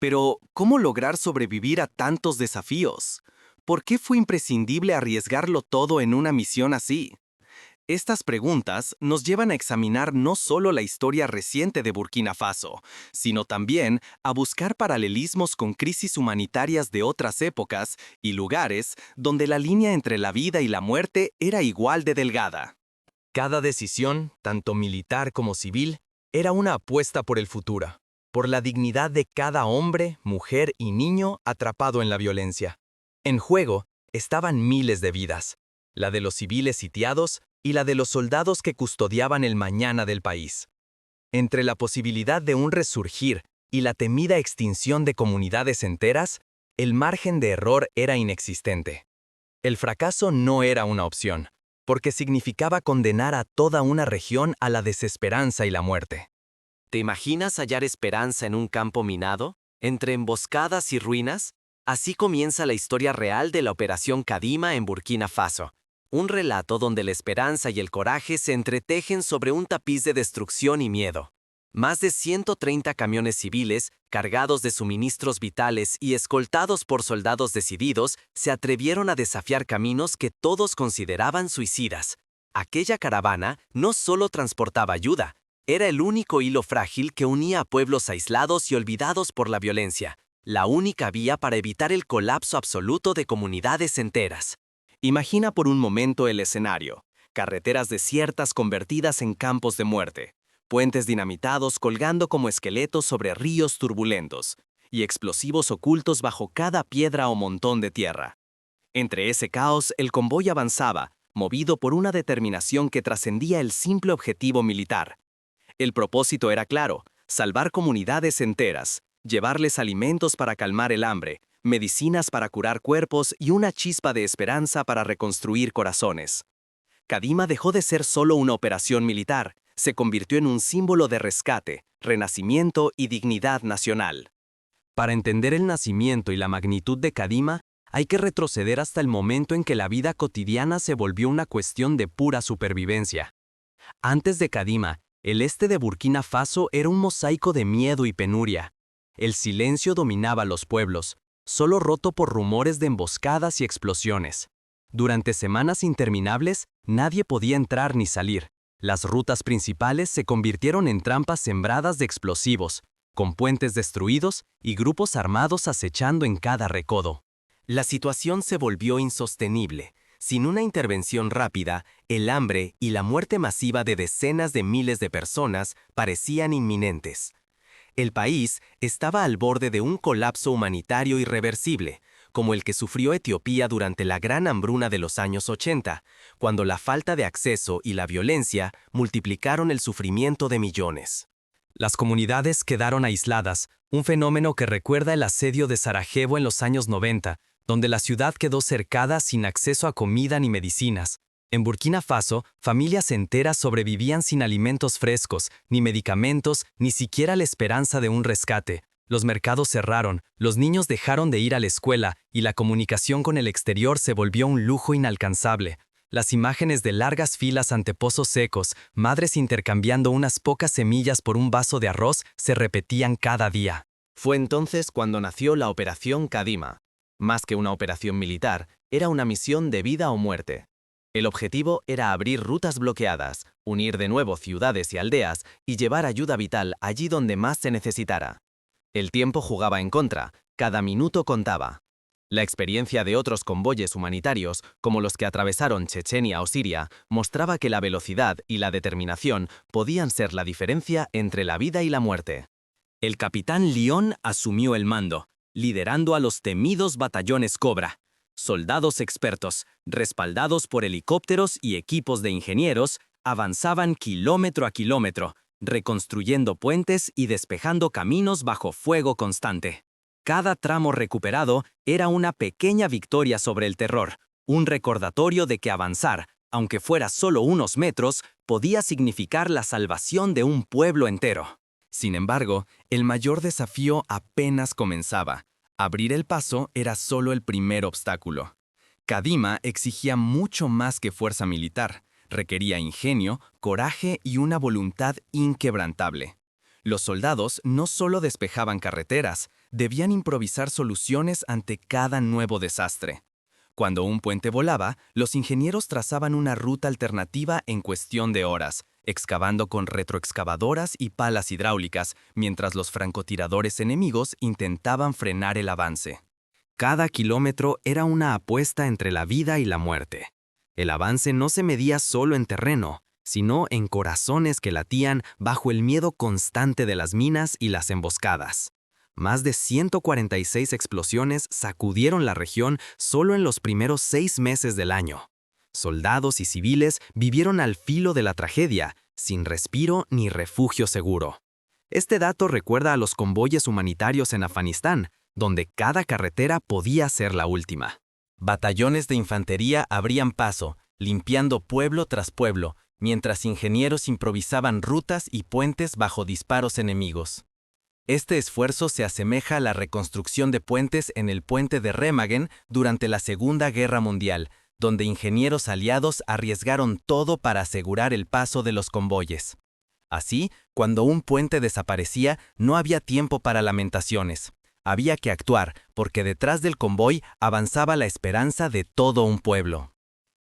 Pero, ¿cómo lograr sobrevivir a tantos desafíos? ¿Por qué fue imprescindible arriesgarlo todo en una misión así? Estas preguntas nos llevan a examinar no solo la historia reciente de Burkina Faso, sino también a buscar paralelismos con crisis humanitarias de otras épocas y lugares donde la línea entre la vida y la muerte era igual de delgada. Cada decisión, tanto militar como civil, era una apuesta por el futuro, por la dignidad de cada hombre, mujer y niño atrapado en la violencia. En juego estaban miles de vidas, la de los civiles sitiados y la de los soldados que custodiaban el mañana del país. Entre la posibilidad de un resurgir y la temida extinción de comunidades enteras, el margen de error era inexistente. El fracaso no era una opción, porque significaba condenar a toda una región a la desesperanza y la muerte. ¿Te imaginas hallar esperanza en un campo minado, entre emboscadas y ruinas? Así comienza la historia real de la Operación Kadima en Burkina Faso. Un relato donde la esperanza y el coraje se entretejen sobre un tapiz de destrucción y miedo. Más de 130 camiones civiles, cargados de suministros vitales y escoltados por soldados decididos, se atrevieron a desafiar caminos que todos consideraban suicidas. Aquella caravana no solo transportaba ayuda, era el único hilo frágil que unía a pueblos aislados y olvidados por la violencia, la única vía para evitar el colapso absoluto de comunidades enteras. Imagina por un momento el escenario: carreteras desiertas convertidas en campos de muerte, puentes dinamitados colgando como esqueletos sobre ríos turbulentos, y explosivos ocultos bajo cada piedra o montón de tierra. Entre ese caos, el convoy avanzaba, movido por una determinación que trascendía el simple objetivo militar. El propósito era claro: salvar comunidades enteras, llevarles alimentos para calmar el hambre, medicinas para curar cuerpos y una chispa de esperanza para reconstruir corazones. Kadima dejó de ser solo una operación militar, se convirtió en un símbolo de rescate, renacimiento y dignidad nacional. Para entender el nacimiento y la magnitud de Kadima, hay que retroceder hasta el momento en que la vida cotidiana se volvió una cuestión de pura supervivencia. Antes de Kadima, el este de Burkina Faso era un mosaico de miedo y penuria. El silencio dominaba los pueblos, solo roto por rumores de emboscadas y explosiones. Durante semanas interminables, nadie podía entrar ni salir. Las rutas principales se convirtieron en trampas sembradas de explosivos, con puentes destruidos y grupos armados acechando en cada recodo. La situación se volvió insostenible. Sin una intervención rápida, el hambre y la muerte masiva de decenas de miles de personas parecían inminentes. El país estaba al borde de un colapso humanitario irreversible, como el que sufrió Etiopía durante la gran hambruna de los años 80, cuando la falta de acceso y la violencia multiplicaron el sufrimiento de millones. Las comunidades quedaron aisladas, un fenómeno que recuerda el asedio de Sarajevo en los años 90, donde la ciudad quedó cercada sin acceso a comida ni medicinas. En Burkina Faso, familias enteras sobrevivían sin alimentos frescos, ni medicamentos, ni siquiera la esperanza de un rescate. Los mercados cerraron, los niños dejaron de ir a la escuela y la comunicación con el exterior se volvió un lujo inalcanzable. Las imágenes de largas filas ante pozos secos, madres intercambiando unas pocas semillas por un vaso de arroz, se repetían cada día. Fue entonces cuando nació la Operación Kadima. Más que una operación militar, era una misión de vida o muerte. El objetivo era abrir rutas bloqueadas, unir de nuevo ciudades y aldeas y llevar ayuda vital allí donde más se necesitara. El tiempo jugaba en contra, cada minuto contaba. La experiencia de otros convoyes humanitarios, como los que atravesaron Chechenia o Siria, mostraba que la velocidad y la determinación podían ser la diferencia entre la vida y la muerte. El capitán Lyon asumió el mando, liderando a los temidos batallones Cobra. Soldados expertos, respaldados por helicópteros y equipos de ingenieros, avanzaban kilómetro a kilómetro, reconstruyendo puentes y despejando caminos bajo fuego constante. Cada tramo recuperado era una pequeña victoria sobre el terror, un recordatorio de que avanzar, aunque fuera solo unos metros, podía significar la salvación de un pueblo entero. Sin embargo, el mayor desafío apenas comenzaba. Abrir el paso era solo el primer obstáculo. Kadima exigía mucho más que fuerza militar, requería ingenio, coraje y una voluntad inquebrantable. Los soldados no solo despejaban carreteras, Debían improvisar soluciones ante cada nuevo desastre. Cuando un puente volaba, los ingenieros trazaban una ruta alternativa en cuestión de horas, excavando con retroexcavadoras y palas hidráulicas, mientras los francotiradores enemigos intentaban frenar el avance. Cada kilómetro era una apuesta entre la vida y la muerte. El avance no se medía solo en terreno, sino en corazones que latían bajo el miedo constante de las minas y las emboscadas. Más de 146 explosiones sacudieron la región solo en los primeros 6 meses del año. Soldados y civiles vivieron al filo de la tragedia, sin respiro ni refugio seguro. Este dato recuerda a los convoyes humanitarios en Afganistán, donde cada carretera podía ser la última. Batallones de infantería abrían paso, limpiando pueblo tras pueblo, mientras ingenieros improvisaban rutas y puentes bajo disparos enemigos. Este esfuerzo se asemeja a la reconstrucción de puentes en el puente de Remagen durante la Segunda Guerra Mundial, donde ingenieros aliados arriesgaron todo para asegurar el paso de los convoyes. Así, cuando un puente desaparecía, no había tiempo para lamentaciones. Había que actuar, porque detrás del convoy avanzaba la esperanza de todo un pueblo.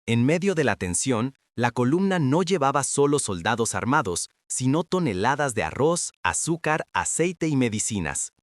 En medio de la tensión, la columna no llevaba solo soldados armados, sino toneladas de arroz, azúcar, aceite y medicinas.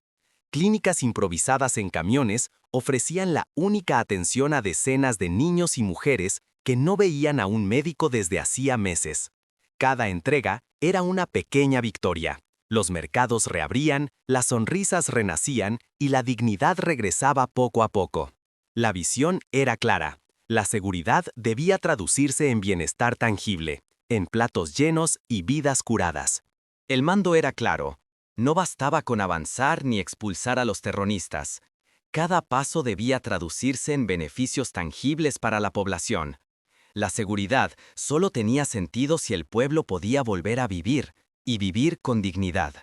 Clínicas improvisadas en camiones ofrecían la única atención a decenas de niños y mujeres que no veían a un médico desde hacía meses. Cada entrega era una pequeña victoria. Los mercados reabrían, las sonrisas renacían y la dignidad regresaba poco a poco. La visión era clara. La seguridad debía traducirse en bienestar tangible, en platos llenos y vidas curadas. El mando era claro. No bastaba con avanzar ni expulsar a los terroristas. Cada paso debía traducirse en beneficios tangibles para la población. La seguridad solo tenía sentido si el pueblo podía volver a vivir, y vivir con dignidad.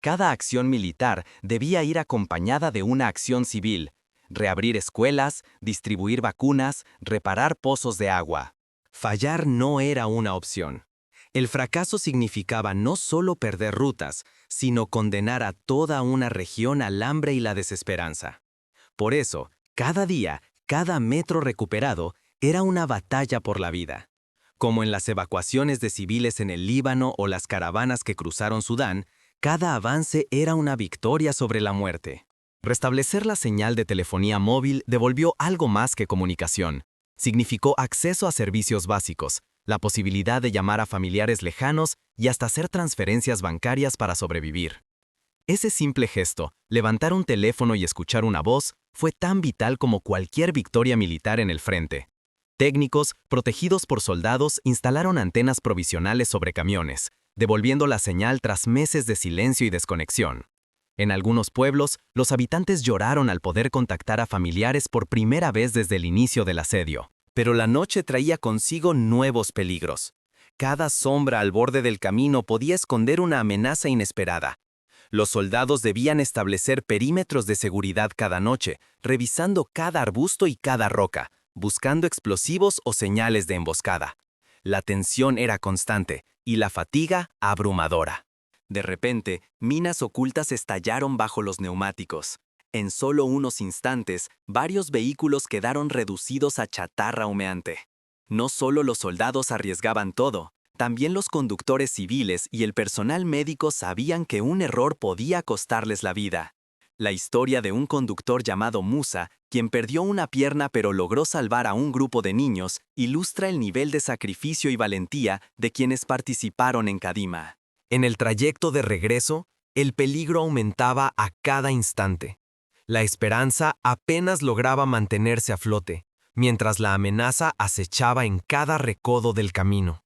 Cada acción militar debía ir acompañada de una acción civil: reabrir escuelas, distribuir vacunas, reparar pozos de agua. Fallar no era una opción. El fracaso significaba no solo perder rutas, sino condenar a toda una región al hambre y la desesperanza. Por eso, cada día, cada metro recuperado, era una batalla por la vida. Como en las evacuaciones de civiles en el Líbano o las caravanas que cruzaron Sudán, cada avance era una victoria sobre la muerte. Restablecer la señal de telefonía móvil devolvió algo más que comunicación. Significó acceso a servicios básicos, la posibilidad de llamar a familiares lejanos y hasta hacer transferencias bancarias para sobrevivir. Ese simple gesto, levantar un teléfono y escuchar una voz, fue tan vital como cualquier victoria militar en el frente. Técnicos, protegidos por soldados, instalaron antenas provisionales sobre camiones, devolviendo la señal tras meses de silencio y desconexión. En algunos pueblos, los habitantes lloraron al poder contactar a familiares por primera vez desde el inicio del asedio. Pero la noche traía consigo nuevos peligros. Cada sombra al borde del camino podía esconder una amenaza inesperada. Los soldados debían establecer perímetros de seguridad cada noche, revisando cada arbusto y cada roca, buscando explosivos o señales de emboscada. La tensión era constante y la fatiga abrumadora. De repente, minas ocultas estallaron bajo los neumáticos. En solo unos instantes, varios vehículos quedaron reducidos a chatarra humeante. No solo los soldados arriesgaban todo, también los conductores civiles y el personal médico sabían que un error podía costarles la vida. La historia de un conductor llamado Musa, quien perdió una pierna pero logró salvar a un grupo de niños, ilustra el nivel de sacrificio y valentía de quienes participaron en Kadima. En el trayecto de regreso, el peligro aumentaba a cada instante. La esperanza apenas lograba mantenerse a flote, mientras la amenaza acechaba en cada recodo del camino.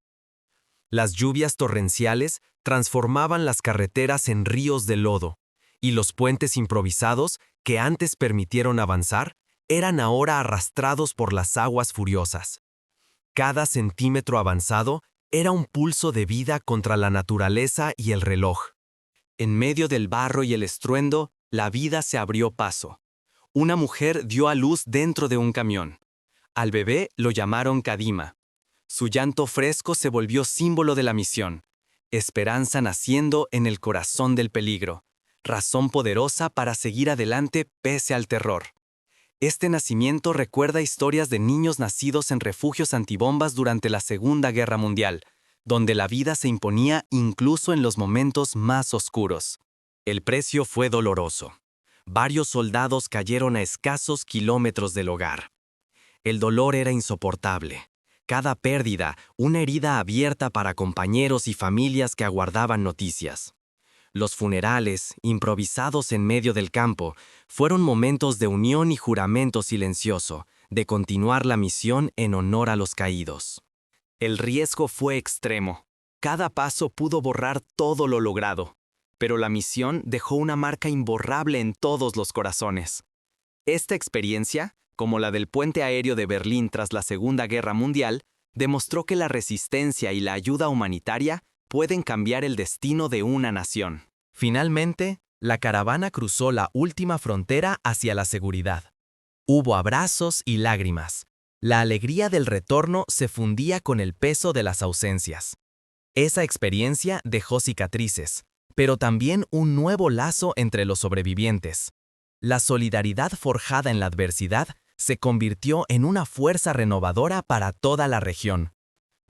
Las lluvias torrenciales transformaban las carreteras en ríos de lodo, y los puentes improvisados, que antes permitieron avanzar, eran ahora arrastrados por las aguas furiosas. Cada centímetro avanzado era un pulso de vida contra la naturaleza y el reloj. En medio del barro y el estruendo, la vida se abrió paso. Una mujer dio a luz dentro de un camión. Al bebé lo llamaron Kadima. Su llanto fresco se volvió símbolo de la misión. Esperanza naciendo en el corazón del peligro. razón poderosa para seguir adelante pese al terror. Este nacimiento recuerda historias de niños nacidos en refugios antibombas durante la Segunda Guerra Mundial, donde la vida se imponía incluso en los momentos más oscuros. El precio fue doloroso. Varios soldados cayeron a escasos kilómetros del hogar. El dolor era insoportable. Cada pérdida, una herida abierta para compañeros y familias que aguardaban noticias. Los funerales, improvisados en medio del campo, fueron momentos de unión y juramento silencioso, de continuar la misión en honor a los caídos. El riesgo fue extremo. Cada paso pudo borrar todo lo logrado, pero la misión dejó una marca imborrable en todos los corazones. Esta experiencia, como la del puente aéreo de Berlín tras la Segunda Guerra Mundial, demostró que la resistencia y la ayuda humanitaria pueden cambiar el destino de una nación. Finalmente, la caravana cruzó la última frontera hacia la seguridad. Hubo abrazos y lágrimas. La alegría del retorno se fundía con el peso de las ausencias. Esa experiencia dejó cicatrices, pero también un nuevo lazo entre los sobrevivientes. La solidaridad forjada en la adversidad se convirtió en una fuerza renovadora para toda la región.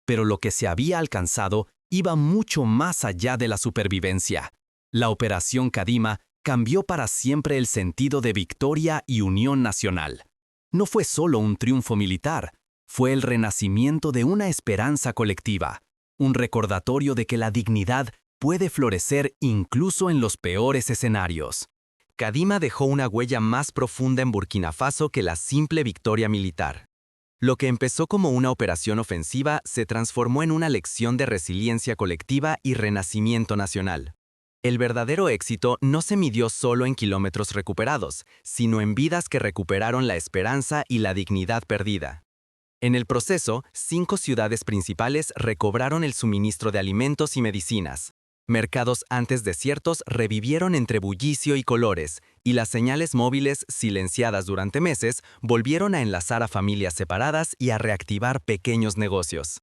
Pero lo que se había alcanzado iba mucho más allá de la supervivencia. La Operación Kadima cambió para siempre el sentido de victoria y unión nacional. No fue solo un triunfo militar, fue el renacimiento de una esperanza colectiva, un recordatorio de que la dignidad puede florecer incluso en los peores escenarios. Kadima dejó una huella más profunda en Burkina Faso que la simple victoria militar. Lo que empezó como una operación ofensiva se transformó en una lección de resiliencia colectiva y renacimiento nacional. El verdadero éxito no se midió solo en kilómetros recuperados, sino en vidas que recuperaron la esperanza y la dignidad perdida. En el proceso, 5 ciudades principales recobraron el suministro de alimentos y medicinas. Mercados antes desiertos revivieron entre bullicio y colores, y las señales móviles, silenciadas durante meses, volvieron a enlazar a familias separadas y a reactivar pequeños negocios.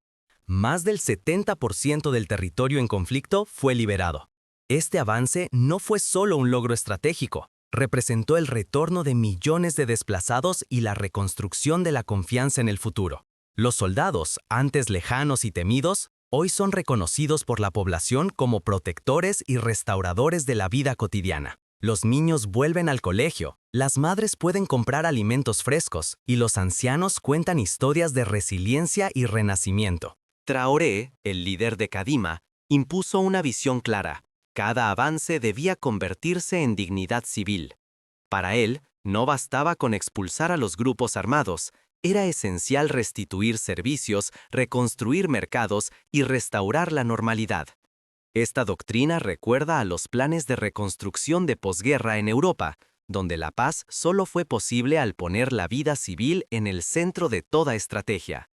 Más del 70% del territorio en conflicto fue liberado. Este avance no fue solo un logro estratégico, representó el retorno de millones de desplazados y la reconstrucción de la confianza en el futuro. Los soldados, antes lejanos y temidos, hoy son reconocidos por la población como protectores y restauradores de la vida cotidiana. Los niños vuelven al colegio, las madres pueden comprar alimentos frescos y los ancianos cuentan historias de resiliencia y renacimiento. Traoré, el líder de Kadima, impuso una visión clara. Cada avance debía convertirse en dignidad civil. Para él, no bastaba con expulsar a los grupos armados, era esencial restituir servicios, reconstruir mercados y restaurar la normalidad. Esta doctrina recuerda a los planes de reconstrucción de posguerra en Europa, donde la paz solo fue posible al poner la vida civil en el centro de toda estrategia.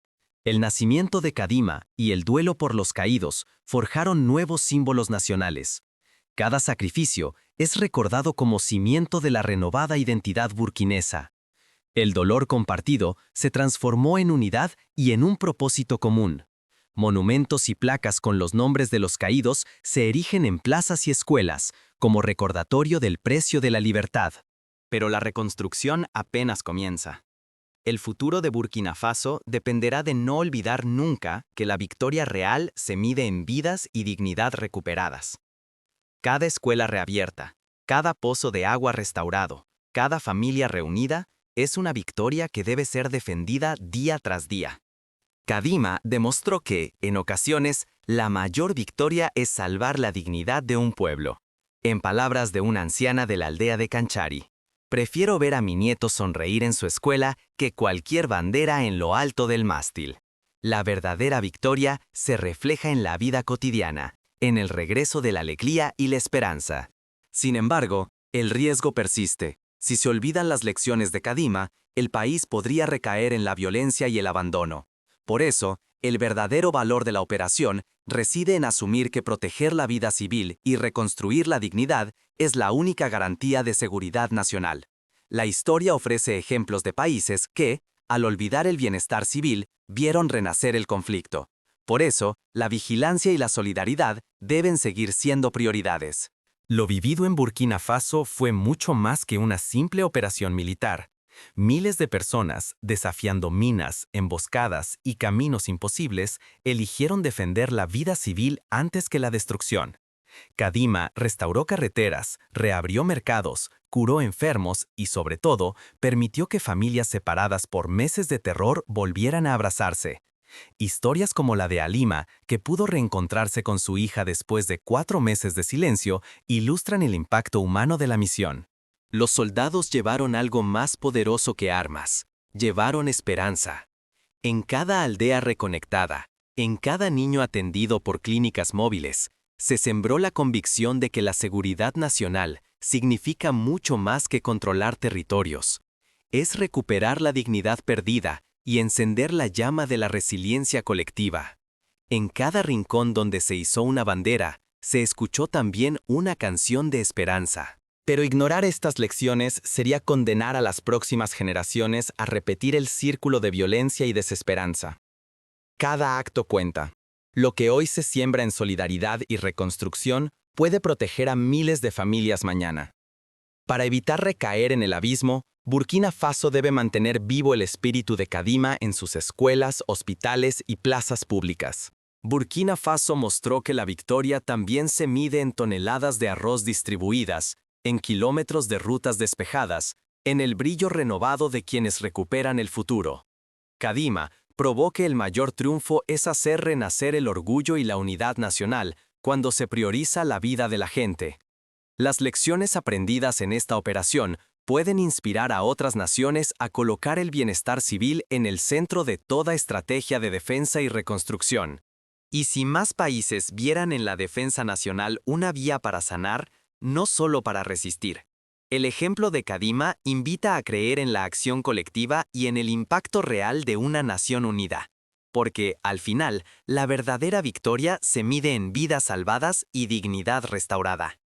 El nacimiento de Kadima y el duelo por los caídos forjaron nuevos símbolos nacionales. Cada sacrificio es recordado como cimiento de la renovada identidad burkinesa. El dolor compartido se transformó en unidad y en un propósito común. Monumentos y placas con los nombres de los caídos se erigen en plazas y escuelas, como recordatorio del precio de la libertad. Pero la reconstrucción apenas comienza. El futuro de Burkina Faso dependerá de no olvidar nunca que la victoria real se mide en vidas y dignidad recuperadas. Cada escuela reabierta, cada pozo de agua restaurado, cada familia reunida, es una victoria que debe ser defendida día tras día. Kadima demostró que, en ocasiones, la mayor victoria es salvar la dignidad de un pueblo. En palabras de una anciana de la aldea de Canchari, prefiero ver a mi nieto sonreír en su escuela que cualquier bandera en lo alto del mástil. La verdadera victoria se refleja en la vida cotidiana, en el regreso de la alegría y la esperanza. Sin embargo, el riesgo persiste. Si se olvidan las lecciones de Kadima, el país podría recaer en la violencia y el abandono. Por eso, el verdadero valor de la operación reside en asumir que proteger la vida civil y reconstruir la dignidad es la única garantía de seguridad nacional. La historia ofrece ejemplos de países que, al olvidar el bienestar civil, vieron renacer el conflicto. Por eso, la vigilancia y la solidaridad deben seguir siendo prioridades. Lo vivido en Burkina Faso fue mucho más que una simple operación militar. Miles de personas, desafiando minas, emboscadas y caminos imposibles, eligieron defender la vida civil antes que la destrucción. Kadima restauró carreteras, reabrió mercados, curó enfermos y, sobre todo, permitió que familias separadas por meses de terror volvieran a abrazarse. Historias como la de Halima, que pudo reencontrarse con su hija después de 4 meses de silencio, ilustran el impacto humano de la misión. Los soldados llevaron algo más poderoso que armas. Llevaron esperanza. En cada aldea reconectada, en cada niño atendido por clínicas móviles, se sembró la convicción de que la seguridad nacional significa mucho más que controlar territorios. Es recuperar la dignidad perdida y encender la llama de la resiliencia colectiva. En cada rincón donde se izó una bandera, se escuchó también una canción de esperanza. Pero ignorar estas lecciones sería condenar a las próximas generaciones a repetir el círculo de violencia y desesperanza. Cada acto cuenta. Lo que hoy se siembra en solidaridad y reconstrucción puede proteger a miles de familias mañana. Para evitar recaer en el abismo, Burkina Faso debe mantener vivo el espíritu de Kadima en sus escuelas, hospitales y plazas públicas. Burkina Faso mostró que la victoria también se mide en toneladas de arroz distribuidas, en kilómetros de rutas despejadas, en el brillo renovado de quienes recuperan el futuro. Kadima probó que el mayor triunfo es hacer renacer el orgullo y la unidad nacional cuando se prioriza la vida de la gente. Las lecciones aprendidas en esta operación pueden inspirar a otras naciones a colocar el bienestar civil en el centro de toda estrategia de defensa y reconstrucción. Y si más países vieran en la defensa nacional una vía para sanar, no solo para resistir. El ejemplo de Kadima invita a creer en la acción colectiva y en el impacto real de una nación unida. Porque, al final, la verdadera victoria se mide en vidas salvadas y dignidad restaurada.